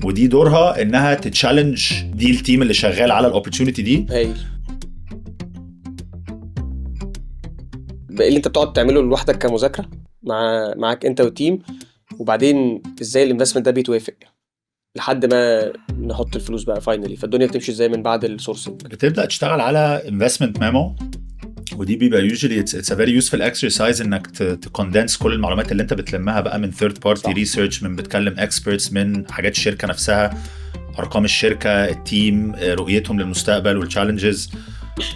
ودي دورها انها تتشالنج دي التيم اللي شغال على الاوبورتيونيتي دي. هايل. بقى اللي انت بتقعد تعمله لوحدك كمذاكره معاك انت والتيم، وبعدين ازاي الانفستمنت ده بيتوافق لحد ما نحط الفلوس بقى فاينلي، فالدنيا بتمشي ازاي من بعد السورسنج؟ بتبدا تشتغل على investment memo، ودي بيبقى usually it's a very useful exercise انك تكوندنس كل المعلومات اللي انت بتلمها بقى من third party research، من بتكلم experts، من حاجات الشركه نفسها، ارقام الشركه، التيم، رؤيتهم للمستقبل والchallenges.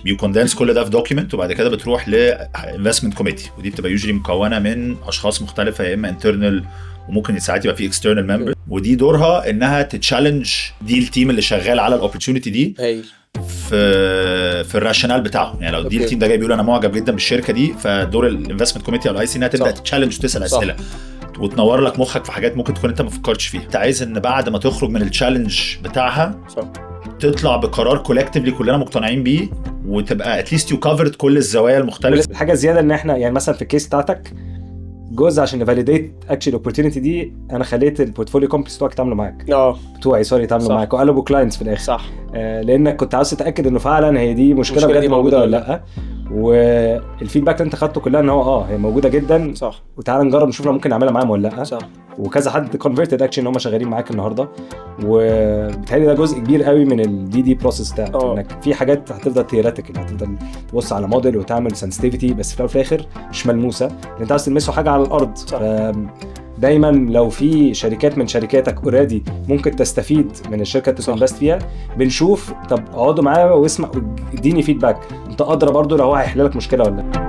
بيكوندنس كل ده في دوكيمنت، وبعد كده بتروح لانفستمنت كوميتي، ودي بتبقى يوجولي مكونه من اشخاص مختلفه، يا اما انترنال وممكن ساعات يبقى في اكسترنال ممبر، ودي دورها انها تتشالنج دي التيم اللي شغال على الاوبورتيونيتي دي في الراشونال بتاعهم. يعني لو دي التيم ده جاي بيقول انا معجب جدا بالشركه دي، فدور الانفستمنت كوميتي او الاي سي انها تبدا تتشالنج وتسال اسئله وتنور لك مخك في حاجات ممكن تكون انت ما فكرتش فيها. انت عايز ان بعد ما تخرج من التشالنج بتاعها تطلع بقرار كولكتيفلي كلنا مقتنعين بيه، وتبقى اتليست يو كفرد كل الزوايا المختلفه. الحاجه زياده ان احنا يعني مثلا في الكيس بتاعتك جزء عشان نفاليديت اكشلي الاوبورتيونيتي دي، انا خليت البورتفوليو كومبليز بتوعك يتعاملوا معاك بتوعي يتعاملوا معاك وقلبوا كلاينتس في الاخر. صح. لانك كنت عاوز تتاكد انه فعلا هي دي مشكله بجد موجوده ولا لا، والفيدباك اللي انت خدته كلها ان هو هي موجوده جدا. صح. وتعالى نجرب نشوف لو ممكن نعملها معاهم ولا لا. صح. وكذا حد كونفرتد اكشن ان هم شغالين معاك النهارده، وبالتالي ده جزء كبير قوي من الدي دي بروسيس بتاعك. انك في حاجات هتفضل ثيوريتيكال، هتفضل تبص على موديل وتعمل سنسيتيفيتي، بس في الاخر مش ملموسه، انت عاوز تلمسه حاجه على الارض. دايما لو في شركات من شركاتك اوريدي ممكن تستفيد من الشركه اللي تنفست فيها، بنشوف طب اقعدوا معايا واسمع اديني فيدباك، انت ادرى برضو لو هو هيحل لك مشكله ولا لا.